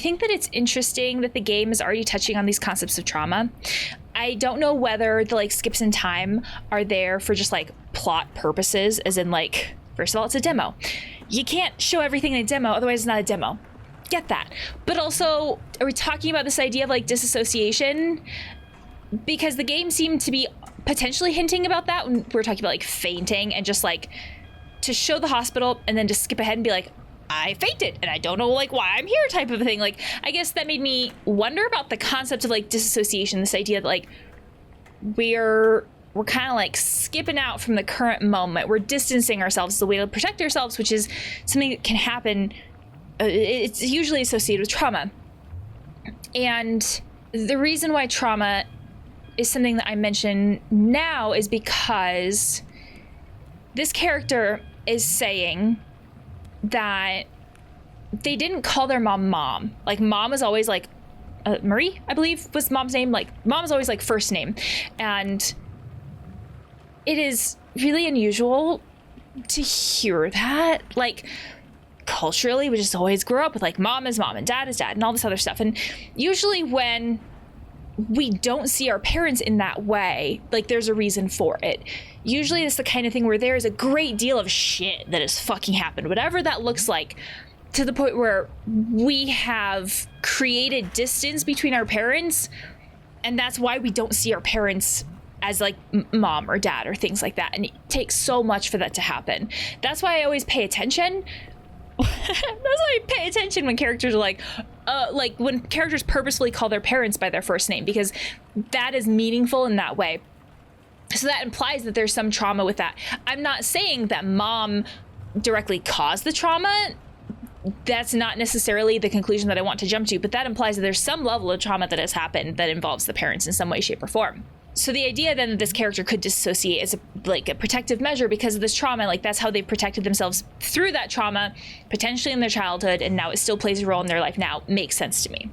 think that it's interesting that the game is already touching on these concepts of trauma. I don't know whether the like skips in time are there for just like plot purposes, as in like, first of all, it's a demo. You can't show everything in a demo, otherwise it's not a demo. Get that. But also, are we talking about this idea of like disassociation? Because the game seemed to be potentially hinting about that when we're talking about like fainting and just like to show the hospital and then just skip ahead and be like, I fainted and I don't know like why I'm here type of a thing. Like, I guess that made me wonder about the concept of like disassociation, this idea that like we're kind of like skipping out from the current moment. We're distancing ourselves as a way to protect ourselves, which is something that can happen. It's usually associated with trauma. And the reason why trauma is something that I mention now is because this character is saying that they didn't call their mom. Like, mom is always like, Marie, I believe was mom's name. Like, mom is always like first name. And it is really unusual to hear that. Like, culturally, we just always grew up with like mom is mom and dad is dad and all this other stuff. And usually when we don't see our parents in that way, like there's a reason for it. Usually it's the kind of thing where there is a great deal of shit that has fucking happened, whatever that looks like, to the point where we have created distance between our parents, and that's why we don't see our parents as like mom or dad or things like that. And it takes so much for that to happen. That's why I always pay attention. That's why I pay attention when characters are like when characters purposefully call their parents by their first name, because that is meaningful in that way. So that implies that there's some trauma with that. I'm not saying that mom directly caused the trauma. That's not necessarily the conclusion that I want to jump to, but that implies that there's some level of trauma that has happened that involves the parents in some way, shape, or form. So the idea then that this character could dissociate is like a protective measure because of this trauma, like that's how they protected themselves through that trauma, potentially in their childhood, and now it still plays a role in their life now, makes sense to me.